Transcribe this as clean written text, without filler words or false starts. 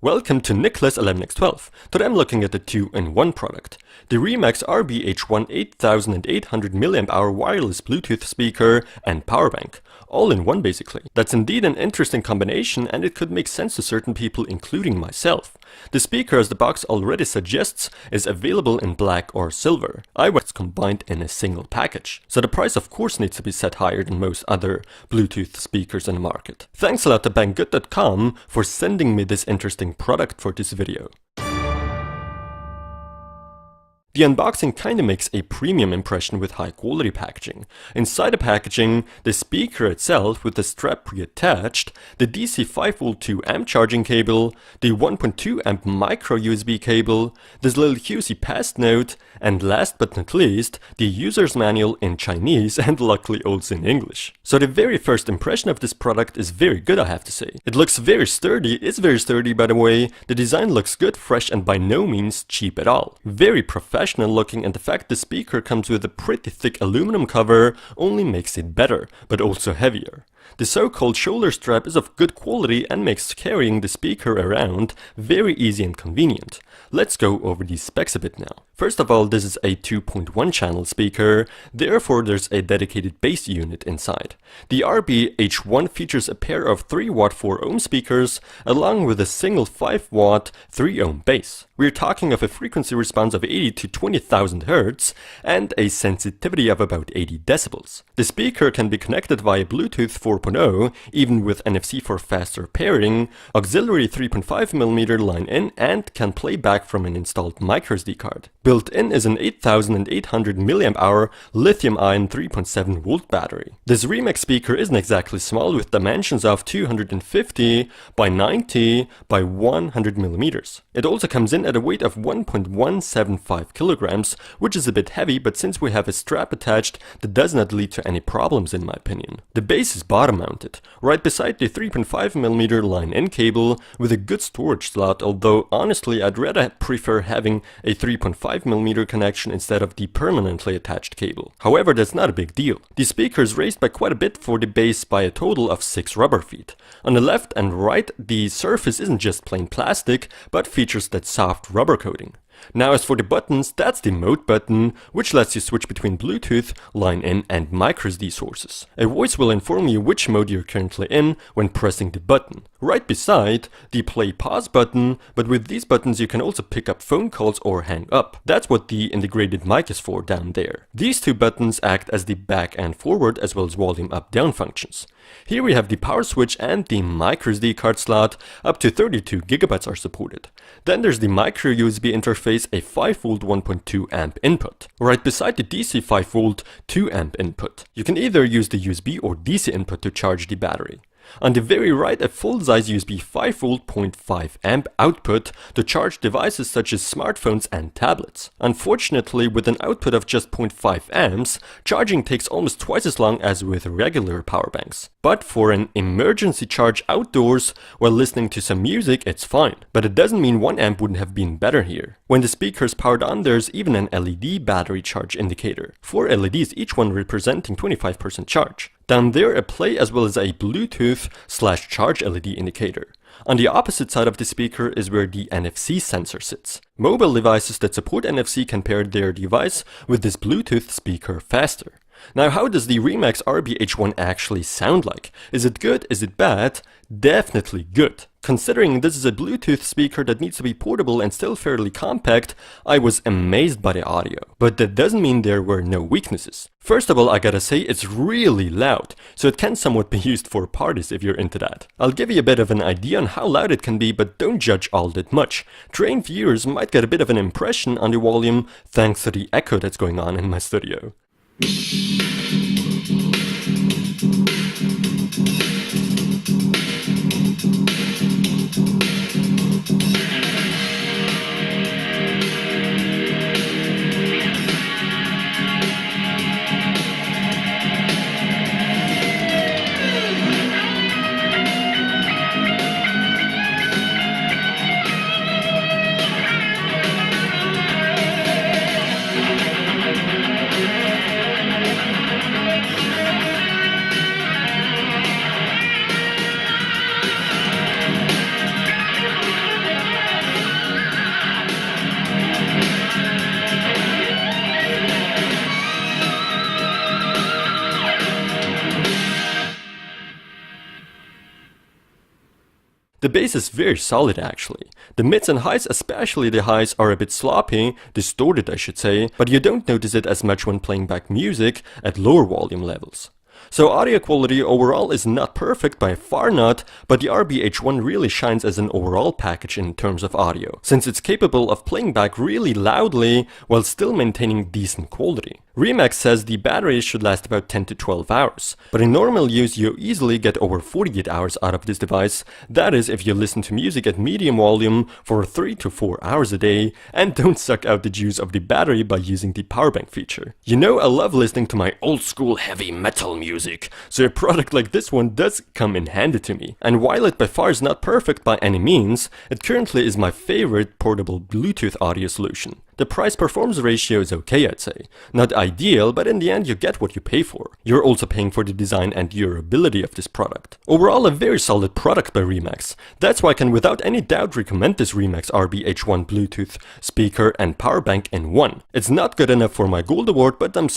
Welcome to Nicholas 11x12. Today I'm looking at the 2-in-1 product. The Remax RBH1 8800 mAh wireless Bluetooth speaker and power bank. All in one basically. That's indeed an interesting combination and it could make sense to certain people including myself. The speaker, as the box already suggests, is available in black or silver. I was combined in a single package. So the price of course needs to be set higher than most other Bluetooth speakers in the market. Thanks a lot to Banggood.com for sending me this interesting product for this video. The unboxing kinda makes a premium impression with high quality packaging. Inside the packaging, the speaker itself with the strap pre-attached, the DC 5V 2A charging cable, the 1.2A micro USB cable, this little QC pass note, and last but not least, the user's manual in Chinese and luckily also in English. So the very first impression of this product is very good, I have to say. It looks very sturdy, it's very sturdy by the way, the design looks good, fresh and by no means cheap at all. Very professional looking, and the fact the speaker comes with a pretty thick aluminum cover only makes it better, but also heavier. The so-called shoulder strap is of good quality and makes carrying the speaker around very easy and convenient. Let's go over these specs a bit now. First of all, this is a 2.1 channel speaker, therefore there's a dedicated bass unit inside. The RBH1 features a pair of 3W 4-ohm speakers along with a single 5W 3-ohm bass. We're talking of a frequency response of 80 to 20,000 Hz and a sensitivity of about 80 decibels. The speaker can be connected via Bluetooth 4.0, even with NFC for faster pairing, auxiliary 3.5mm line in, and can play back from an installed microSD card. Built in is an 8800 mAh lithium-ion 3.7V battery. This Remax speaker isn't exactly small with dimensions of 250 by 90 by 100mm. It also comes in at a weight of 1.175 kilograms, which is a bit heavy, but since we have a strap attached, that does not lead to any problems in my opinion. The base is bottom mounted, right beside the 3.5mm line-in cable with a good storage slot, although honestly I'd rather prefer having a 3.5mm connection instead of the permanently attached cable. However, that's not a big deal. The speaker is raised by quite a bit for the base by a total of 6 rubber feet. On the left and right, the surface isn't just plain plastic, but features that soft rubber coating. Now as for the buttons, that's the mode button, which lets you switch between Bluetooth, line-in and microSD sources. A voice will inform you which mode you're currently in when pressing the button. Right beside the play-pause button, but with these buttons you can also pick up phone calls or hang up. That's what the integrated mic is for down there. These two buttons act as the back and forward as well as volume up-down functions. Here we have the power switch and the microSD card slot, up to 32GB are supported. Then there's the micro USB interface, a 5V 1.2A input. Right beside the DC 5V 2A input. You can either use the USB or DC input to charge the battery. On the very right, a full-size USB 5V 0.5A output to charge devices such as smartphones and tablets. Unfortunately, with an output of just 0.5 amps, charging takes almost twice as long as with regular power banks. But for an emergency charge outdoors while listening to some music, it's fine. But it doesn't mean 1 amp wouldn't have been better here. When the speaker is powered on, there's even an LED battery charge indicator. 4 LEDs, each one representing 25% charge. Down there, a play as well as a Bluetooth/charge LED indicator. On the opposite side of the speaker is where the NFC sensor sits. Mobile devices that support NFC can pair their device with this Bluetooth speaker faster. Now, how does the Remax RBH1 actually sound like? Is it good? Is it bad? Definitely good. Considering this is a Bluetooth speaker that needs to be portable and still fairly compact, I was amazed by the audio. But that doesn't mean there were no weaknesses. First of all, I gotta say it's really loud, so it can somewhat be used for parties if you're into that. I'll give you a bit of an idea on how loud it can be, but don't judge all that much. Trained viewers might get a bit of an impression on the volume thanks to the echo that's going on in my studio. The bass is very solid actually. The mids and highs, especially the highs, are a bit sloppy, distorted I should say, but you don't notice it as much when playing back music at lower volume levels. So audio quality overall is not perfect, by far not, but the RBH1 really shines as an overall package in terms of audio, since it's capable of playing back really loudly while still maintaining decent quality. Remax says the battery should last about 10 to 12 hours, but in normal use you easily get over 48 hours out of this device, that is if you listen to music at medium volume for 3 to 4 hours a day and don't suck out the juice of the battery by using the power bank feature. You know, I love listening to my old school heavy metal music, so a product like this one does come in handy to me. And while it by far is not perfect by any means, it currently is my favorite portable Bluetooth audio solution. The price-performance ratio is okay, I'd say. Not ideal, but in the end you get what you pay for. You're also paying for the design and durability of this product. Overall, a very solid product by Remax. That's why I can without any doubt recommend this Remax RBH1 Bluetooth speaker and power bank in one. It's not good enough for my gold award, but I'm